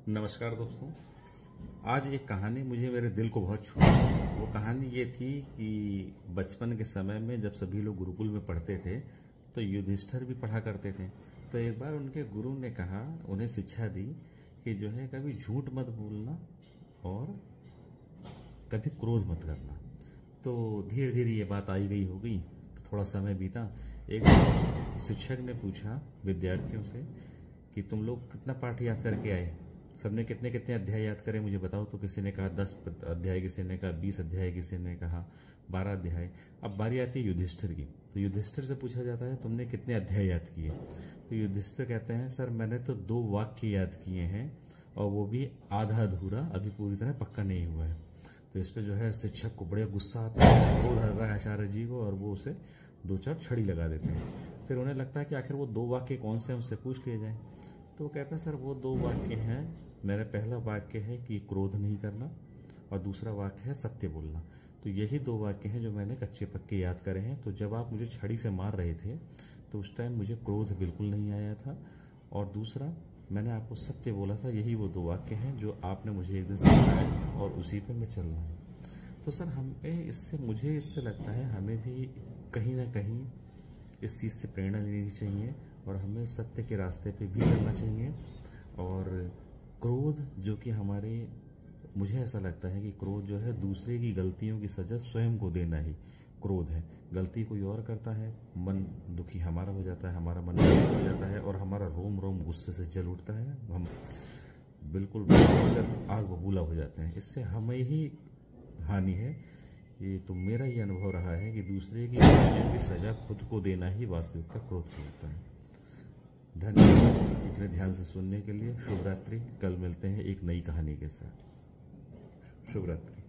नमस्कार दोस्तों। आज एक कहानी मुझे मेरे दिल को बहुत छू। वो कहानी ये थी कि बचपन के समय में जब सभी लोग गुरुकुल में पढ़ते थे तो युधिष्ठिर भी पढ़ा करते थे। तो एक बार उनके गुरु ने कहा, उन्हें शिक्षा दी कि जो है कभी झूठ मत बोलना और कभी क्रोध मत करना। तो धीरे धीरे ये बात आई गई होगी। तो थोड़ा समय बीता। एक शिक्षक ने पूछा विद्यार्थियों से कि तुम लोग कितना पाठ याद करके आए, सबने कितने कितने अध्याय याद करे मुझे बताओ। तो किसी ने कहा 10 अध्याय, किसी ने कहा 20 अध्याय, किसी ने कहा 12 अध्याय। अब बारी आती है युधिष्ठिर की। तो युधिष्ठिर से पूछा जाता है तुमने कितने अध्याय याद किए। तो युधिष्ठिर कहते हैं सर मैंने तो 2 वाक्य याद किए हैं और वो भी आधा अधूरा, अभी पूरी तरह पक्का नहीं हुआ है। तो इस पर जो है शिक्षक को बड़ा गुस्सा आता है, क्रोध आता है आचार्य जी को, और वो उसे 2-4 छड़ी लगा देते हैं। फिर उन्हें लगता है कि आखिर वो 2 वाक्य कौन से हैं, उससे पूछ लिए जाए। तो वो कहते हैं सर वो 2 वाक्य हैं। मेरा पहला वाक्य है कि क्रोध नहीं करना और दूसरा वाक्य है सत्य बोलना। तो यही 2 वाक्य हैं जो मैंने कच्चे पक्के याद करे हैं। तो जब आप मुझे छड़ी से मार रहे थे तो उस टाइम मुझे क्रोध बिल्कुल नहीं आया था, और दूसरा मैंने आपको सत्य बोला था। यही वो 2 वाक्य हैं जो आपने मुझे एक दिन सिखाया और उसी पर मैं चल रहा हूँ। तो सर मुझे इससे लगता है हमें भी कहीं ना कहीं इस चीज़ से प्रेरणा लेनी चाहिए और हमें सत्य के रास्ते पे भी चलना चाहिए। और क्रोध जो कि मुझे ऐसा लगता है कि क्रोध जो है दूसरे की गलतियों की सजा स्वयं को देना ही क्रोध है। गलती कोई और करता है, मन दुखी हमारा हो जाता है, हमारा मन दुखी हो जाता है और हमारा रोम रोम गुस्से से जल उठता है। हम बिल्कुल आग बबूला हो जाते हैं। इससे हमें ही हानि है। ये तो मेरा ये अनुभव रहा है कि दूसरे की गलतियों की सजा खुद को देना ही वास्तविकता क्रोध होता है। धन्यवाद इतने ध्यान से सुनने के लिए। शुभ रात्रि। कल मिलते हैं एक नई कहानी के साथ। शुभ रात्रि।